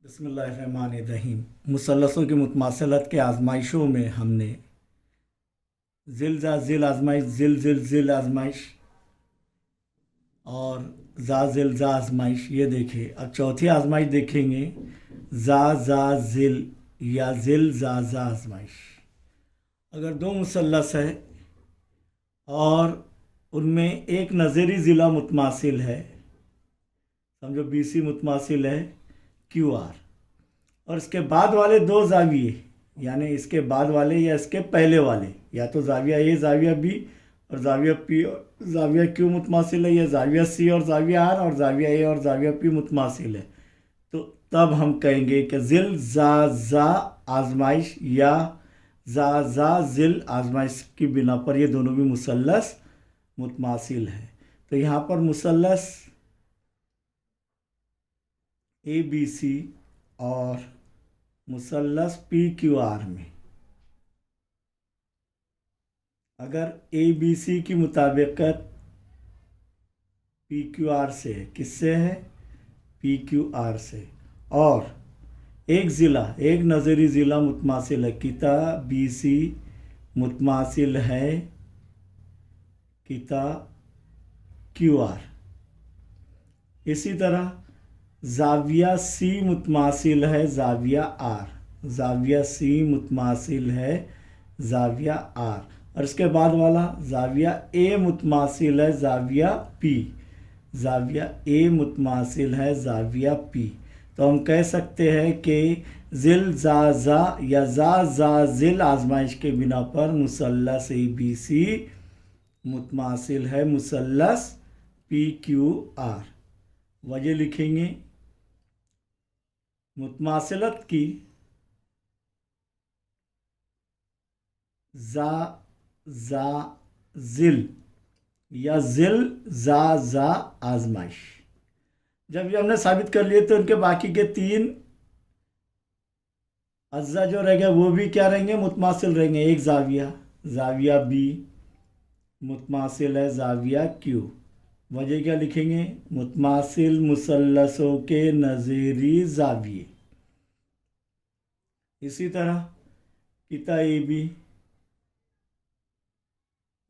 बिस्मिल्लाहिर्रहमानिर्रहीम। मुसल्लसों की मुतमासलत के आजमाइशों में हमने ज़िल ज़ा ज़िल आजमाइश, ज़िल ज़िल ज़िल आजमाइश और ज़ा ज़िल ज़ा आजमाइश ये देखे। अब चौथी आजमाइश देखेंगे, ज़ा ज़ा ज़िल या ज़िल ज़ा ज़ा आजमाइश। अगर दो मुसल्लस है और उनमें एक नज़री ज़िला मुतमासिल है, समझो BC मुतमासिल है QR, और इसके बाद वाले दो जाविये, यानी इसके बाद वाले या इसके पहले वाले, या तो जाविया A जाविया B और जाविया P और जाविया Q मुतमासिल है, या जाविया C और जाविया R और जाविया A और जाविया P मुतमासिल है, तो तब हम कहेंगे कि ज़िल ज़ा ज़ा आजमाइश या ज़ा ज़ा ज़िल आजमाइश की बिना पर ये दोनों भी मुसल्लस मुतमासिल है। तो यहाँ पर मुसल्लस ABC और मुसल्लस PQR में अगर ABC की मुताबिकत PQR से है, किससे है? PQR से, और एक ज़िला, एक नज़री ज़िला मुतमासिल है, किता BC मुतमासिल है किता QR। इसी तरह जाविया C मुतमासिल है जाविया R, जाविया C मुतमासिल है जाविया R, और इसके बाद वाला जाविया A मुतमासिल है जाविया P, जाविया A मुतमासिल है जाविया P। तो हम कह सकते हैं कि ज़िल ज़ा ज़ा या ज़ा ज़ा ज़िल आजमाइश के बिना पर मुसल्लस ABC मुतमासिल है मुसल्लस PQR। वजह लिखेंगे, मुतमासिलत की ज़ा ज़ा ज़िल या ज़िल ज़ा ज़ा आजमाइश। जब ये हमने साबित कर लिए तो उनके बाकी के तीन अज्जा जो रहेंगे वो भी क्या रहेंगे? मुतमासिल रहेंगे। एक जाविया, जाविया B मुतमासिल है जाविया Q। वजह क्या लिखेंगे? मुतमासिल मुसल्लसों के नज़ीरी जाविये। इसी तरह किता AB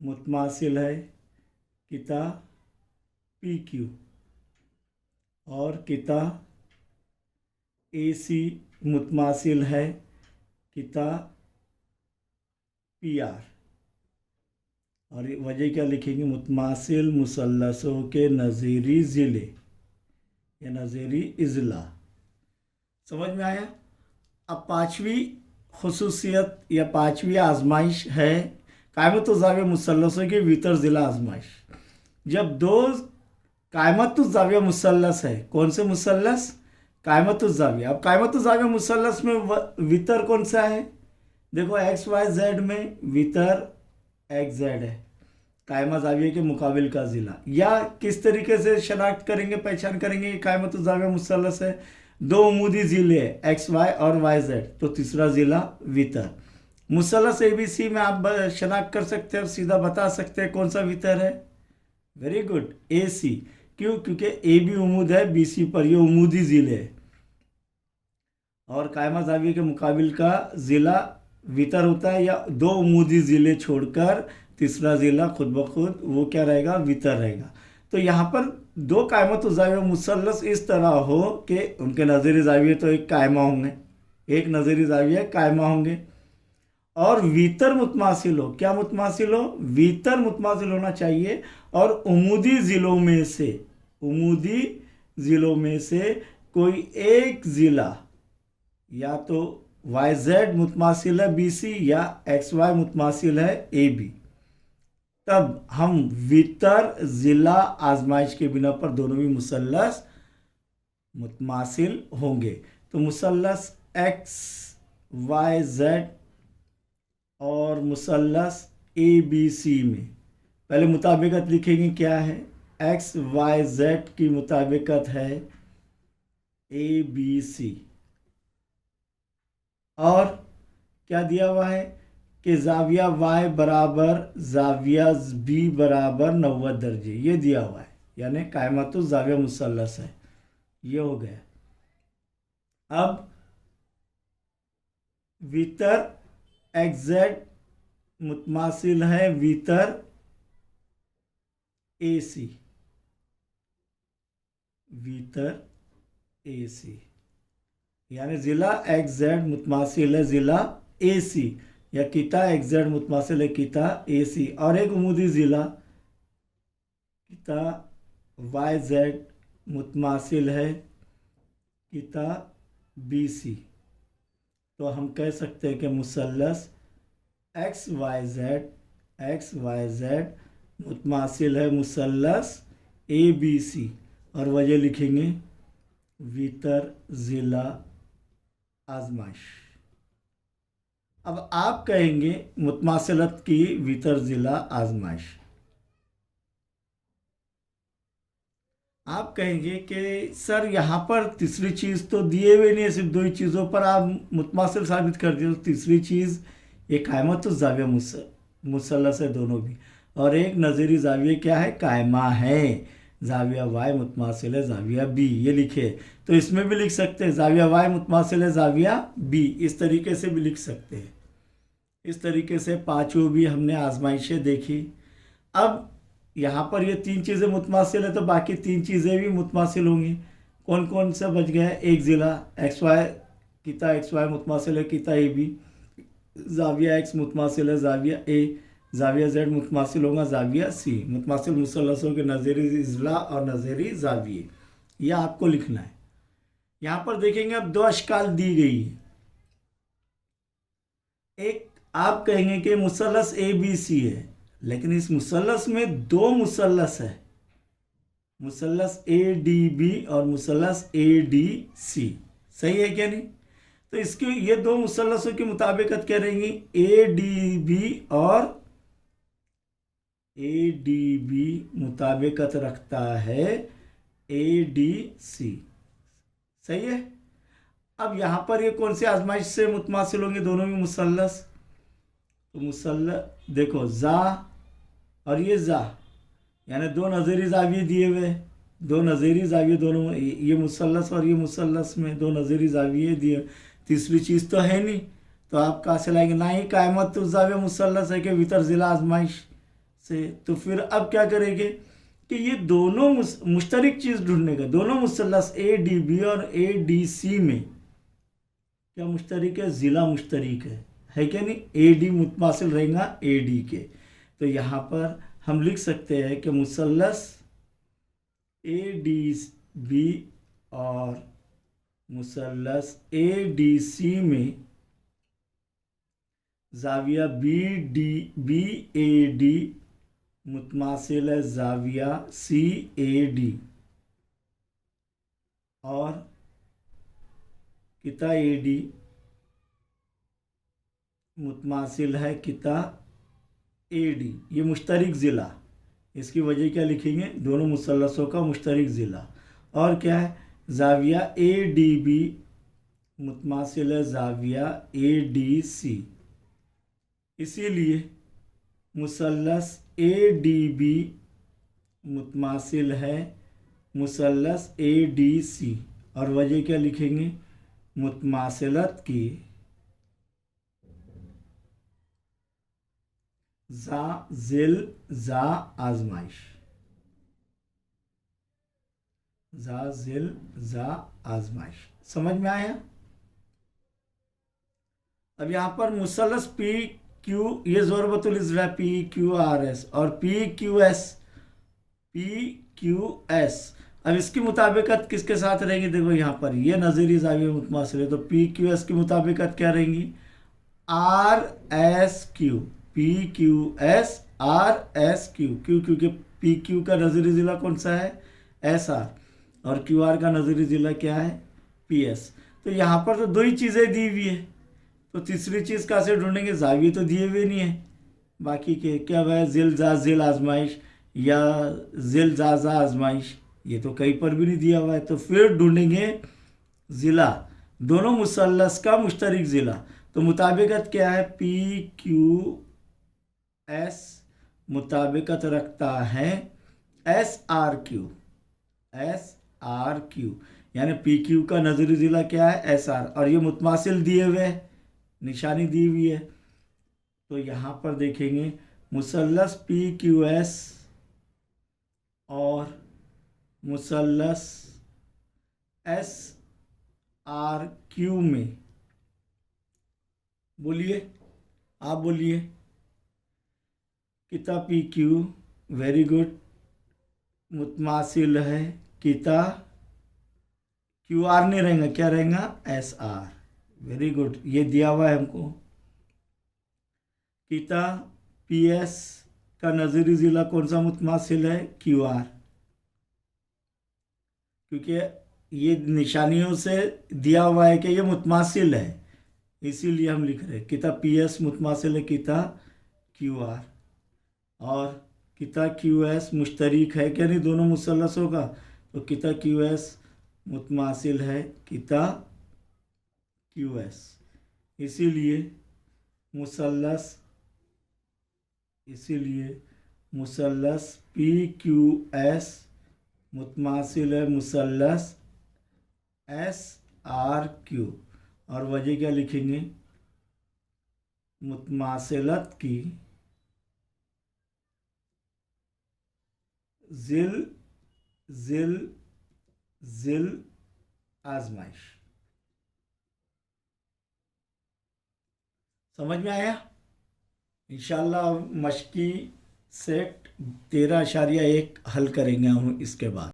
मुतमासिल है किता PQ और किता AC मुतमासिल है किता PR। और वजह क्या लिखेंगे? मुतमासिल मुसल्लसों के नज़ीरी ज़िले या नज़ीरी इज़ला। समझ में आया? अब पाँचवीं खुसूसियत या पाँचवीं आजमाइश है कायमत ज़ाविया मुसल्लसों की वितर ज़िला आजमाइश। जब दो कायमत ज़ाविया मुसल्लस है, कौन से मुसल्लस? कायमत ज़ाविया। अब कायमत ज़ाविया मुसल्लस में वितर कौन सा है? देखो XYZ में वितर XZ है, कायमा ज़ाविया के मुकाबिल का ज़िला। या किस तरीके से शनाख्त करेंगे, पहचान करेंगे कि कायमत ज़ाविया मुसल्लस है? दो उमूदी ज़िले XY और YZ, तो तीसरा ज़िला वितर। मुसल्लस ABC में आप शनाख्त कर सकते हैं, सीधा बता सकते हैं कौन सा वितर है। Very good, AC। क्यों? क्योंकि AB उमूद है BC पर, ये उमूदी ज़िले है, और कायमा ज़ाविया के मुकाबिल का ज़िला वितर होता है, या दो उमूदी ज़िले छोड़कर तीसरा ज़िला खुद ब खुद वो क्या रहेगा? वितर रहेगा। तो यहाँ पर दो कायमत ज़ाविया मुसल्लस इस तरह हो कि उनके नज़री ज़ाविये तो एक कायमा होंगे, एक नज़री ज़ाविया कायमा होंगे, और वितर मुतमासिल हो। क्या मुतमासिल हो? वितर मुतमासिल होना चाहिए, और उमूदी ज़िलों में से, उमूदी ज़िलों में से कोई एक ज़िला या तो YZ मुतमासिल है BC या XY मुतमासिल है AB, तब हम वितर ज़िला आजमाइश के बिना पर दोनों भी मुसल्लस मुतमासिल होंगे। तो मुसल्लस XYZ और मुसल्लस ABC में पहले मुताबिकत लिखेंगे। क्या है? XYZ की मुताबिकत है ABC, और क्या दिया हुआ है कि जाविया Y बराबर जाविया B बराबर 90 दर्जे, ये दिया हुआ है, यानी कायमत ज़ाविया मुसल्लस है। ये हो गया। अब वितर एग्जैक्ट मुतमासिल है वितर AC, वितर AC, यानी ज़िला एग्जैक्ट मुतमासिल है ज़िला AC, या किता एग्जैक्ट मुतमासिल है किता AC। और एक उमूदी ज़िला किता YZ मुतमासिल है किता BC। तो हम कह सकते हैं कि मुसल्लस XYZ मुतमासिल है मुसल्लस ABC। और वजह लिखेंगे वितर ज़िला आजमाइश। अब आप कहेंगे मुतमासिलत की वितर ज़िला आजमाइश, आप कहेंगे कि सर यहाँ पर तीसरी चीज़ तो दिए हुए नहीं है, सिर्फ दो ही चीज़ों पर आप मुतमासिल साबित कर दिए। तो तीसरी चीज़ ये कायमा तो जाविया मुसल्लस है दोनों भी, और एक नज़ीरी जाविया क्या है कायमा है, जाविया Y मुतमासिल है जाविया B, ये लिखे। तो इसमें भी लिख सकते हैं जाविया Y मुतमासिल है जाविया B, इस तरीके से भी लिख सकते हैं। इस तरीके से पांचों भी हमने आजमाइशें देखी। अब यहाँ पर ये तीन चीज़ें मुतमासिल है तो बाकी तीन चीज़ें भी मुतमासिल होंगी। कौन कौन सा बच गया है? एक ज़िला XY किता XY मुतमासिल है किता AB, जाविया X मुतमासिल है जाविया A, जाविया Z मुतमासिल होगा जाविया C। मुतमासिल मुसल्लसों के नज़ीरी इज़ला और नज़ीरी जाविये, यह आपको लिखना है। यहाँ पर देखेंगे अब दो अशकाल दी गई है। एक आप कहेंगे कि मुसल्लस ABC है, लेकिन इस मुसल्लस में दो मुसल्लस है, मुसल्लस ADB और मुसल्लस ADC, सही है क्या नहीं? तो इसके ये दो मुसल्लसों की मुताबिकत क्या रहेंगी? ADB और ADB मुताबिकत रखता है ADC, सही है। अब यहाँ पर ये कौन सी आजमाइश से मुतमासिल होंगे? दोनों भी मुसल्लस। तो मुसल्लस देखो जा और ये जा, यानी दो नज़ीरी जाविये दिए हुए, दो नज़ीरी जाविये दोनों, ये मुसल्लस और ये मुसल्लस में दो नज़ीरी जाविये दिए। तीसरी चीज़ तो है नहीं, तो आप कहाँ से लाएंगे? ना ही कायमत जाविया मुसल्लस है कि वितर ज़िला आजमाइश से। तो फिर अब क्या करेंगे कि ये दोनों मुश्तरक चीज़ ढूंढने का, दोनों मुसल्लस ADB और ADC में क्या मुश्तरक है? ज़िला मुश्तरक है क्या नहीं? AD मुतमासिल रहेगा AD के। तो यहाँ पर हम लिख सकते हैं कि मुसल्लस ADB और मुसल्लस ADC में जाविया BAD मुतमासिल है जाविया CAD, और किता AD मुतमासिल है किता AD, ये मुश्तरक ज़िला। इसकी वजह क्या लिखेंगे? दोनों मुसल्लसों का मुश्तरक ज़िला। और क्या है? जाविया ADB मुतमासिल है जाविया ADC, इसीलिए मुसल्लस ADB मुतमासिल है मुसल्लस ADC। और वजह क्या लिखेंगे? मुतमासिलत की जा जिल जा आजमाइश, जा जिल जा आजमाइश। समझ में आया? अब यहाँ पर मुसल्लस PQ, ये ज़रबतुल इज़ला PQRS और PQS। अब इसकी मुताबिकत किसके साथ रहेंगी? देखो यहाँ पर ये नज़ीरी जाविया मुतमासिल है, तो PQS की मुताबिकत क्या रहेंगी? RSQ, PQS RSQ। क्यों? क्योंकि PQ का नज़ीरी ज़िला कौन सा है? SR, और QR का नज़ीरी ज़िला क्या है? PS। तो यहाँ पर तो दो ही चीज़ें दी हुई है, तो तीसरी चीज़ कहाँ से ढूंढेंगे? जाविये तो दिए हुए नहीं है, बाकी के क्या है? जिल जा जिल आजमाइश या जिल जा जा आजमाइश, ये तो कहीं पर भी नहीं दिया हुआ है। तो फिर ढूंढेंगे ज़िला, दोनों मुसल्लस का मुश्तरक ज़िला। तो मुताबिकत क्या है? PQS मुताबिकत रखता है SRQ, यानी पी क्यू का नज़री ज़िला क्या है, एस आर, और ये मुतमासिल दिए हुए है, निशानी दी हुई है। तो यहाँ पर देखेंगे मुसल्लस पी क्यू एस और मुसल्लस एस आर क्यू में, बोलिए, आप बोलिए, किता पी क्यू, वेरी गुड, मुतमासिल है किता क्यू आर नहीं रहेगा, क्या रहेगा, एस आर, वेरी गुड, ये दिया हुआ है हमको। किता पी एस का नज़ीरी ज़िला कौन सा मुतमासिल है, क्यू आर, क्योंकि ये निशानियों से दिया हुआ है कि ये मुतमासिल है, इसीलिए हम लिख रहे हैं किता पी एस मुतमासिल है किता क्यू आर, और किता क्यू एस मुश्तरिक है क्या नहीं दोनों मुसल्लसों का, तो किता क्यू एस मुतमासिल है किता क्यू एस, इसीलिए मुसल्लस पी क्यू एस मुतमासिल है मुसल्लस एस आर क्यू, और वजह क्या लिखेंगे, मुतमासिलत की जिल आजमाइश। समझ में आया? इंशाल्लाह मश्की सेट 13.1 हल करेंगे हम इसके बाद।